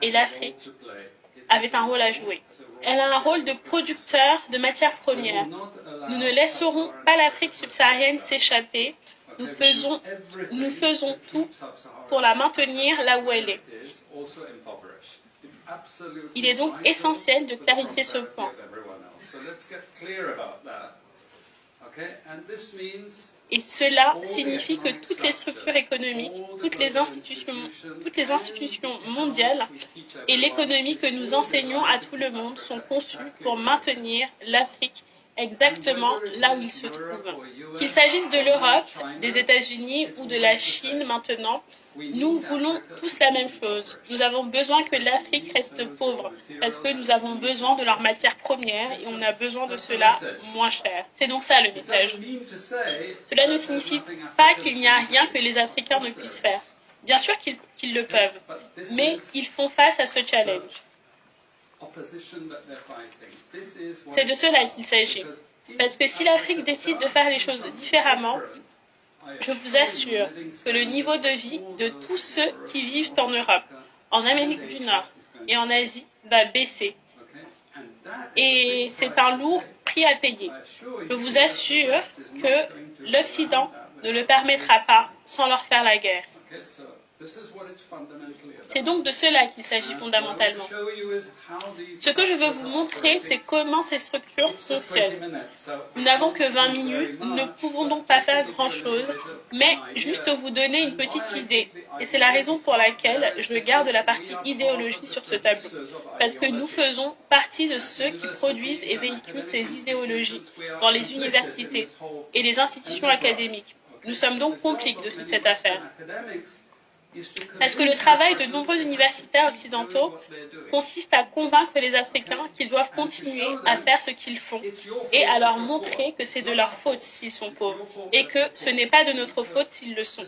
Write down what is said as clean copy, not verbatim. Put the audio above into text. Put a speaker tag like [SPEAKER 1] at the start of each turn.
[SPEAKER 1] et l'Afrique avait un rôle à jouer. Elle a un rôle de producteur de matières premières. Nous ne laisserons pas l'Afrique subsaharienne s'échapper. Nous faisons tout pour la maintenir là où elle est. Il est donc essentiel de clarifier ce point. Et cela signifie que toutes les structures économiques, toutes les institutions mondiales et l'économie que nous enseignons à tout le monde sont conçues pour maintenir l'Afrique exactement là où il se trouve. Qu'il s'agisse de l'Europe, des États-Unis ou de la Chine maintenant, nous voulons tous la même chose. Nous avons besoin que l'Afrique reste pauvre parce que nous avons besoin de leurs matières premières et on a besoin de cela moins cher. C'est donc ça le message. Cela ne signifie pas qu'il n'y a rien que les Africains ne puissent faire. Bien sûr qu'ils le peuvent, mais ils font face à ce challenge. C'est de cela qu'il s'agit. Parce que si l'Afrique décide de faire les choses différemment, je vous assure que le niveau de vie de tous ceux qui vivent en Europe, en Amérique du Nord et en Asie va baisser. Et c'est un lourd prix à payer. Je vous assure que l'Occident ne le permettra pas sans leur faire la guerre. C'est donc de cela qu'il s'agit fondamentalement. Ce que je veux vous montrer, c'est comment ces structures fonctionnent. Nous n'avons que 20 minutes, nous ne pouvons donc pas faire grand-chose, mais juste vous donner une petite idée. Et c'est la raison pour laquelle je garde la partie idéologie sur ce tableau. Parce que nous faisons partie de ceux qui produisent et véhiculent ces idéologies dans les universités et les institutions académiques. Nous sommes donc complices de toute cette affaire. Parce que le travail de nombreux universitaires occidentaux consiste à convaincre les Africains qu'ils doivent continuer à faire ce qu'ils font et à leur montrer que c'est de leur faute s'ils sont pauvres et que ce n'est pas de notre faute s'ils le sont.